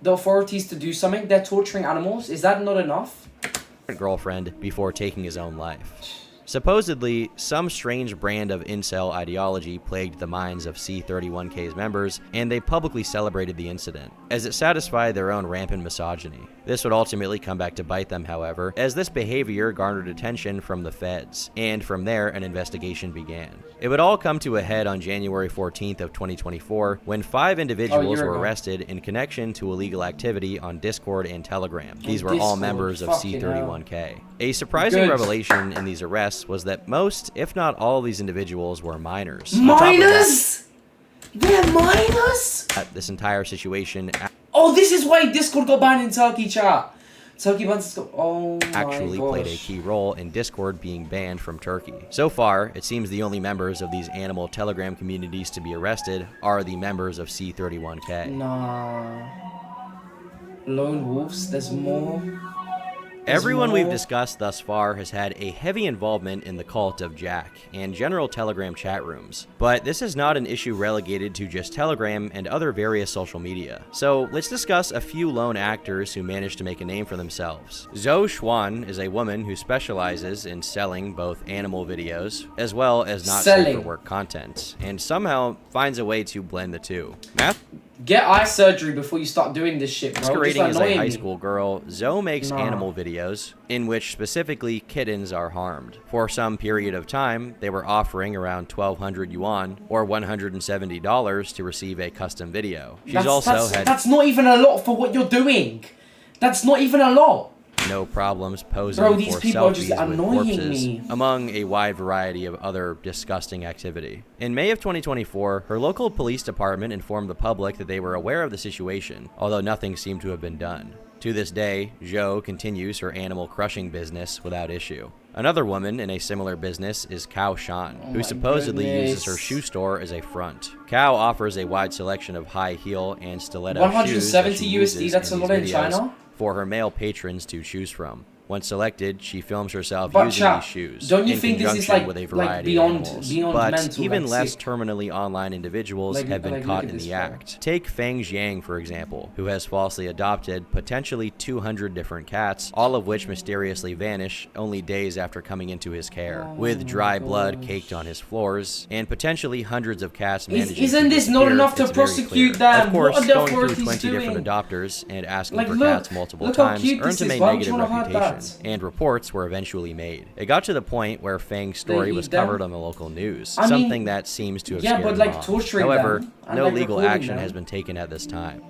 the authorities to do something? They're torturing animals. Is that not enough? Girlfriend before taking his own life. Supposedly, some strange brand of incel ideology plagued the minds of C31K's members, and they publicly celebrated the incident, as it satisfied their own rampant misogyny. This would ultimately come back to bite them, however, as this behavior garnered attention from the feds, and from there an investigation began. It would all come to a head on January 14th of 2024, when 5 individuals were arrested in connection to illegal activity on Discord and Telegram. These were all members of C31K. A surprising revelation in these arrests was that most, if not all, of these individuals were minors. Minors? They're minors? This entire situation... Oh, this is why Discord got banned in Turkey, chat. Turkey bans Discord. Oh my actually played a key role in Discord being banned from Turkey. So far, it seems the only members of these animal Telegram communities to be arrested are the members of C31K. Nah. Lone wolves, there's more. Everyone we've discussed thus far has had a heavy involvement in the cult of Jack and general Telegram chat rooms, but this is not an issue relegated to just Telegram and other various social media. So let's discuss a few lone actors who managed to make a name for themselves. Zhou Xuan is a woman who specializes in selling both animal videos as well as not safe for work content, and somehow finds a way to blend the two. Get eye surgery before you start doing this shit, bro. Masquerading as a high school girl, Zoe makes animal videos in which specifically kittens are harmed. For some period of time, they were offering around 1,200 yuan or $170 to receive a custom video. That's not even a lot for what you're doing. That's not even a lot. no problems posing Bro, these for people are selfies just with annoying corpses, me. among a wide variety of other disgusting activity. In May of 2024, her local police department informed the public that they were aware of the situation, although nothing seemed to have been done. To this day, Zhou continues her animal crushing business without issue. Another woman in a similar business is Cao Shan, who supposedly uses her shoe store as a front. Cao offers a wide selection of high heel and stiletto shoes that she uses USD, that's a in lot these in videos China. for her male patrons to choose from. When selected, she films herself But using chat, these shoes don't you in think this is conjunction like with a variety beyond of animals. beyond But mental, even like less sick? terminally online individuals Like, have been like, caught look at in the this, bro. act. Take Feng Jiang, for example, who has falsely adopted potentially 200 different cats, all of which mysteriously vanish only days after coming into his care, Oh with dry my blood gosh. caked on his floors, and potentially hundreds of cats managing Isn't to this not disappear. enough to It's very prosecute clear. them? Of course, What are the going through authorities 20 different doing? adopters and asking Like, for look, cats multiple look how times cute earned this him is, a bro. I negative just wanna hug reputation, that. and reports were eventually made. It got to the point where Fang's story eat was them? covered on the local news, I mean, something that seems to have yeah, scared but, like, moms. torturing However, them and, no like, legal recording action them. has been taken at this time.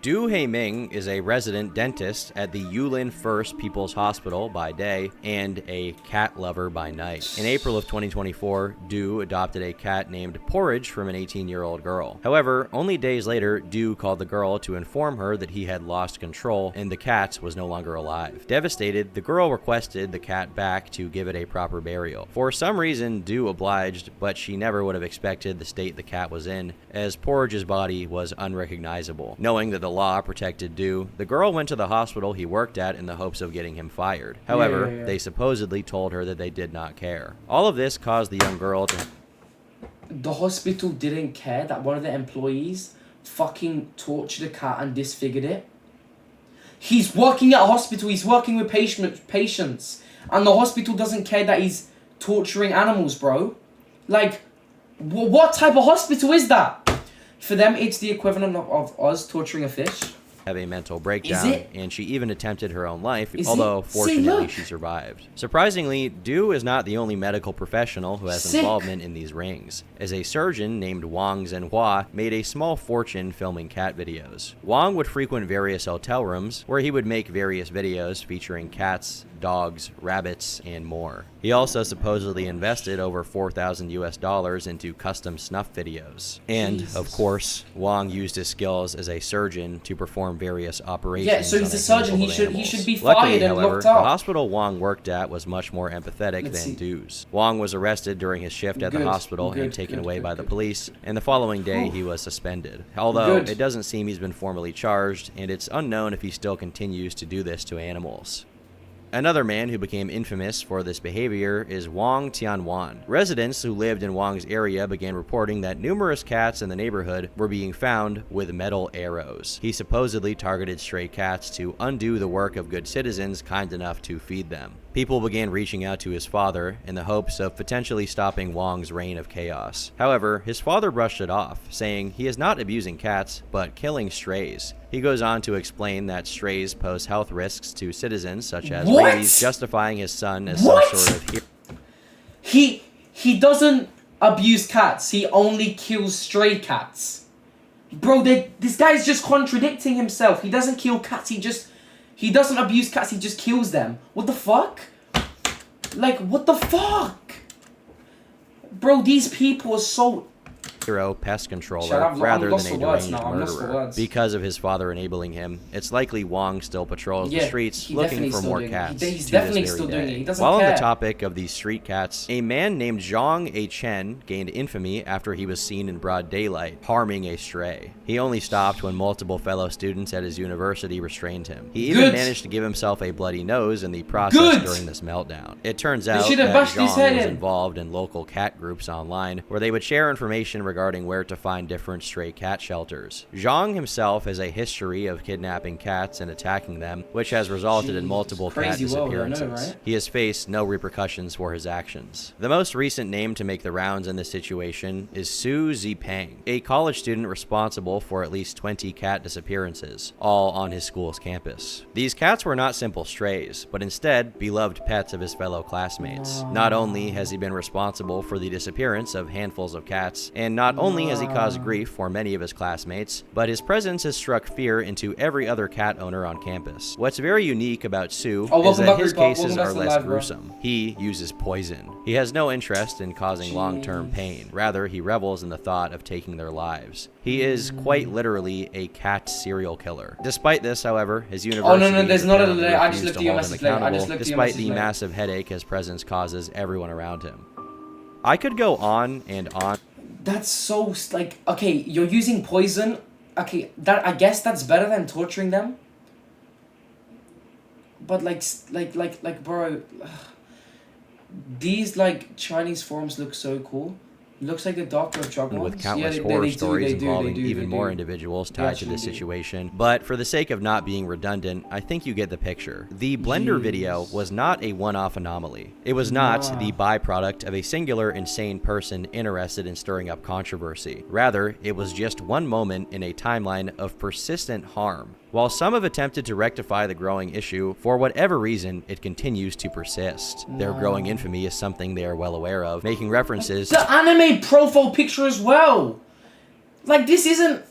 Du Haiming is a resident dentist at the Yulin First People's Hospital by day and a cat lover by night. In April of 2024, Du adopted a cat named Porridge from an 18-year-old girl. However, only days later, Du called the girl to inform her that he had lost control and the cat was no longer alive. Devastated, the girl requested the cat back to give it a proper burial. For some reason, Du obliged, but she never would have expected the state the cat was in, as Porridge's body was unrecognizable. Knowing that the law protected Du, the girl went to the hospital he worked at in the hopes of getting him fired. However, they supposedly told her that they did not care. All of this caused the young girl to... The hospital didn't care that one of the employees fucking tortured a cat and disfigured it. He's working at a hospital, he's working with patients, and the hospital doesn't care that he's torturing animals, bro. Like, what type of hospital is that? For them, it's the equivalent of us torturing a fish. have a mental breakdown, and she even attempted her own life, although See, fortunately look. she survived. Surprisingly, Du is not the only medical professional who has involvement in these rings, as a surgeon named Wang Zhenhua made a small fortune filming cat videos. Wang would frequent various hotel rooms where he would make various videos featuring cats, dogs, rabbits, and more. He also supposedly invested over $4,000 into custom snuff videos. And, of course, Wang used his skills as a surgeon to perform various operations. Yeah, so he's a surgeon. He should be Luckily, fired and however, locked up. the hospital Wang worked at was much more empathetic than Du's. Wang was arrested during his shift at the hospital and taken away by the police, and the following day he was suspended. Although it doesn't seem he's been formally charged, and it's unknown if he still continues to do this to animals. Another man who became infamous for this behavior is Wang Tianwan. Residents who lived in Wang's area began reporting that numerous cats in the neighborhood were being found with metal arrows. He supposedly targeted stray cats to undo the work of good citizens kind enough to feed them. People began reaching out to his father in the hopes of potentially stopping Wang's reign of chaos. However, his father brushed it off, saying he is not abusing cats, but killing strays. He goes on to explain that strays pose health risks to citizens such as rabies, justifying his son as some sort of hero. He doesn't abuse cats. He only kills stray cats. Bro, this guy's just contradicting himself. He doesn't kill cats. He doesn't abuse cats. He just kills them. What the fuck? Like, what the fuck? Bro, these people are so... pest controller rather than a deranged murderer. Because of his father enabling him, it's likely Wang still patrols the streets looking for more cats. He's definitely still doing it. He doesn't While care. on the topic of these street cats, a man named Zhang A. Chen gained infamy after he was seen in broad daylight, harming a stray. He only stopped when multiple fellow students at his university restrained him. He even managed to give himself a bloody nose in the process during this meltdown. It turns out that Zhang was involved in local cat groups online, where they would share information regarding where to find different stray cat shelters. Zhang himself has a history of kidnapping cats and attacking them, which has resulted in multiple cat disappearances. He has faced no repercussions for his actions. The most recent name to make the rounds in this situation is Su Zipeng, a college student responsible for at least 20 cat disappearances, all on his school's campus. These cats were not simple strays, but instead beloved pets of his fellow classmates. Not only has he been responsible for the disappearance of handfuls of cats, and not only has he caused grief for many of his classmates, but his presence has struck fear into every other cat owner on campus. What's very unique about Sue is that his cases are less gruesome. He uses poison. He has no interest in causing long-term pain. Rather, he revels in the thought of taking their lives. He is quite literally a cat serial killer. Despite this, however, his university there's not a I just refused looked to at your hold him message later. I just accountable, looked at your despite message the later. massive headache his presence causes everyone around him. I could go on and on. That's so, like, okay, you're using poison. Okay, that I guess that's better than torturing them. But like, bro, these like Chinese forums look so cool. Looks like the Doctor of Chocolate. With countless horror stories involving even more individuals tied to this situation. But for the sake of not being redundant, I think you get the picture. The Blender video was not a one-off anomaly. It was not the byproduct of a singular insane person interested in stirring up controversy. Rather, it was just one moment in a timeline of persistent harm. While some have attempted to rectify the growing issue, for whatever reason, it continues to persist. Their growing infamy is something they are well aware of, making references the anime profile picture as well. Like, this isn't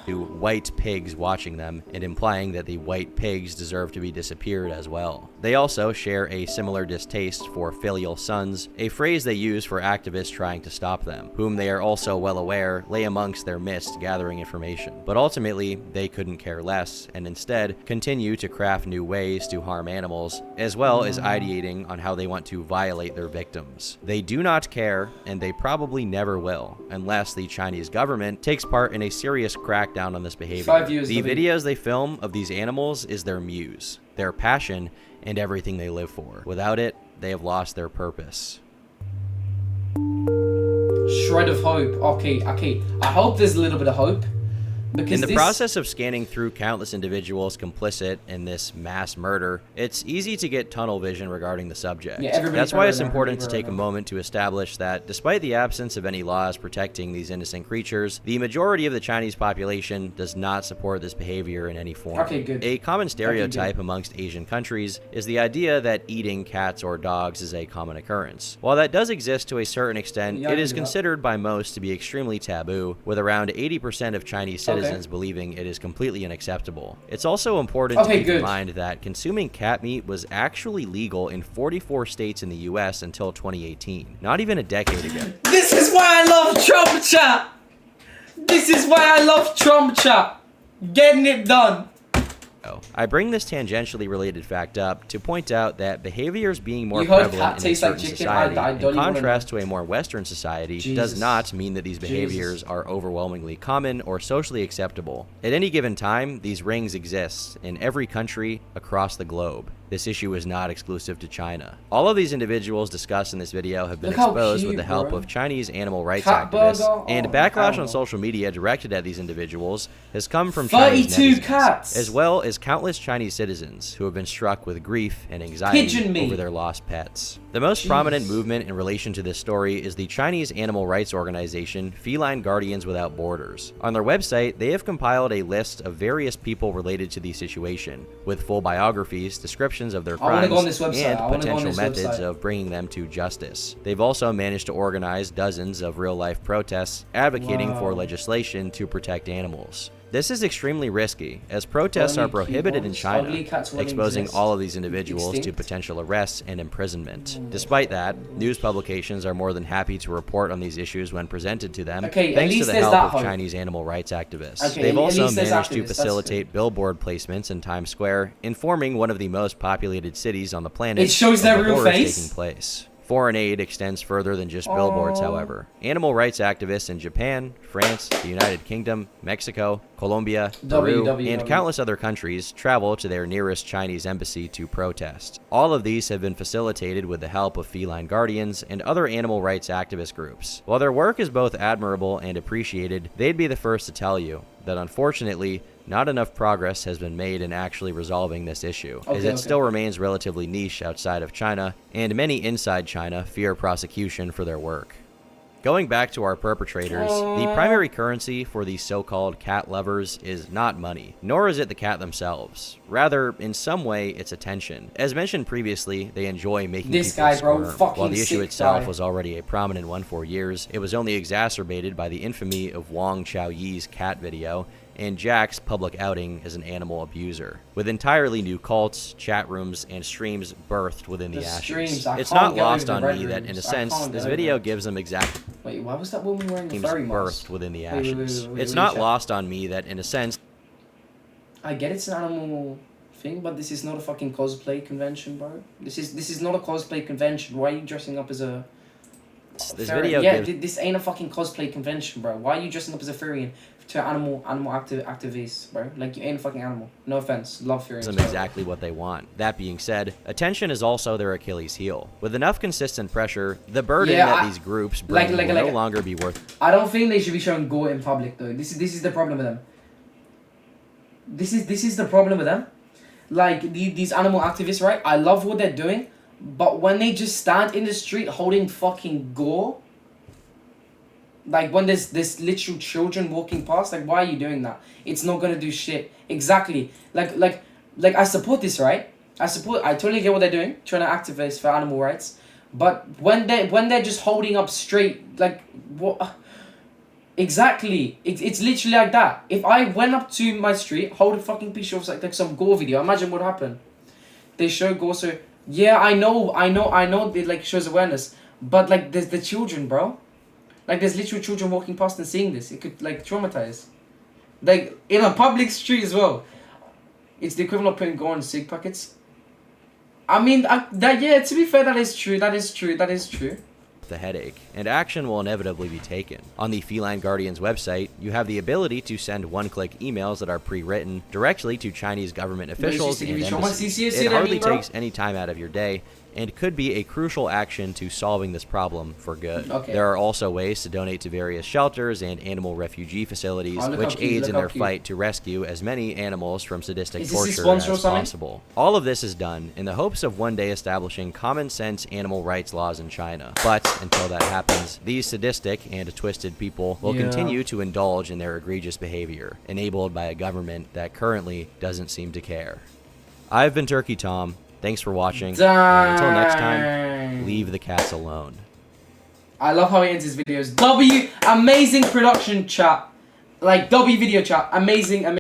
to white pigs watching them and implying that the white pigs deserve to be disappeared as well. They also share a similar distaste for filial sons, a phrase they use for activists trying to stop them, whom they are also well aware lay amongst their midst gathering information. But ultimately, they couldn't care less and instead continue to craft new ways to harm animals, as well as ideating on how they want to violate their victims. They do not care, and they probably never will, unless the Chinese government takes part in a serious crackdown on this behavior. 5 years. The videos they film of these animals is their muse, their passion, and everything they live for. Without it, they have lost their purpose. Shred of hope. Okay. I hope there's a little bit of hope. In the process of scanning through countless individuals complicit in this mass murder, it's easy to get tunnel vision regarding the subject. That's why it's important to take a moment to establish that despite the absence of any laws protecting these innocent creatures, the majority of the Chinese population does not support this behavior in any form. Okay, good. A common stereotype amongst Asian countries is the idea that eating cats or dogs is a common occurrence. While that does exist to a certain extent, it is considered by most to be extremely taboo, with around 80% of Chinese citizens believing it is completely unacceptable. It's also important to keep in mind that consuming cat meat was actually legal in 44 states in the US until 2018, not even a decade ago. This is why I love Trump chat! This is why I love Trump chat! Getting it done! I bring this tangentially related fact up to point out that behaviors being more prevalent in a certain society, in contrast to a more Western society, does not mean that these behaviors are overwhelmingly common or socially acceptable. At any given time, these rings exist in every country across the globe. This issue is not exclusive to China. All of these individuals discussed in this video have been exposed with the help of Chinese animal rights activists, and backlash on social media directed at these individuals has come from Chinese netizens, as well as countless Chinese citizens who have been struck with grief and anxiety over their lost pets. The most prominent movement in relation to this story is the Chinese animal rights organization Feline Guardians Without Borders. On their website, they have compiled a list of various people related to the situation, with full biographies, descriptions of their crimes, and potential methods of bringing them to justice. They've also managed to organize dozens of real-life protests advocating for legislation to protect animals. This is extremely risky, as protests are prohibited in China, exposing all of these individuals to potential arrests and imprisonment. Despite that, news publications are more than happy to report on these issues when presented to them, thanks to the help of Chinese animal rights activists. They've also managed to facilitate billboard placements in Times Square, informing one of the most populated cities on the planet of the horrors taking place. Foreign aid extends further than just billboards, however. Animal rights activists in Japan, France, the United Kingdom, Mexico, Colombia, Peru, and countless other countries travel to their nearest Chinese embassy to protest. All of these have been facilitated with the help of feline guardians and other animal rights activist groups. While their work is both admirable and appreciated, they'd be the first to tell you that unfortunately, not enough progress has been made in actually resolving this issue, as it still remains relatively niche outside of China, and many inside China fear prosecution for their work. Going back to our perpetrators, the primary currency for these so-called cat lovers is not money, nor is it the cat themselves. Rather, in some way, it's attention. As mentioned previously, they enjoy making This people guy, bro, squirm. fucking While the issue sick itself guy. was already a prominent one for years, it was only exacerbated by the infamy of Wang Chaoyi's cat video and Jack's public outing as an animal abuser, with entirely new cults, chat rooms, and streams birthed within the ashes. Streams, I It's can't not get lost over on the red me that, in a rooms. I sense, can't this get video over it. gives them exact Wait, why was that woman wearing a themes fairy mask? birthed within the Wait, wait, ashes. wait, It's wait, not check. lost on me that, in a sense, I get it's an animal thing, but this is not a fucking cosplay convention, bro. This is not a cosplay convention. Why are you dressing up as a this fairy? video Yeah, gives this ain't a fucking cosplay convention, bro. Why are you dressing up as a furry to animal activists, bro? Like, you ain't a fucking animal. No offense, love furries. them bro. exactly what they want. That being said, attention is also their Achilles heel. With enough consistent pressure, the burden Yeah, that these groups bring will no longer be worth. I don't think they should be showing gore in public, though. This is the problem with them. This is the problem with them. Like, these animal activists, right? I love what they're doing, but when they just stand in the street holding fucking gore, like when there's literal children walking past, like, why are you doing that? It's not gonna do shit. Exactly. Like I support this, right? I totally get what they're doing, trying to activate for animal rights, but when they're just holding up straight, like, what? Exactly. It's literally like that. If I went up to my street, hold a fucking picture of like some gore video, imagine what happened. They show gore, so yeah, I know it like shows awareness, but like there's the children, bro. Like there's literal children walking past and seeing this. It could like traumatize. Like in a public street as well. It's the equivalent of putting gore in cig packets. I mean, yeah, to be fair, that is true. The headache, and action will inevitably be taken. On the Feline Guardian's website, you have the ability to send one-click emails that are pre-written directly to Chinese government officials and embassies. It hardly takes any time out of your day, and could be a crucial action to solving this problem for good. Okay. There are also ways to donate to various shelters and animal refugee facilities, which aids in their fight to rescue as many animals from sadistic torture as possible. All of this is done in the hopes of one day establishing common-sense animal rights laws in China. But until that happens, these sadistic and twisted people will continue to indulge in their egregious behavior, enabled by a government that currently doesn't seem to care. I've been Turkey Tom. Thanks for watching. And until next time, leave the cats alone. I love how he ends his videos. Amazing production chat. Like, video chat. Amazing.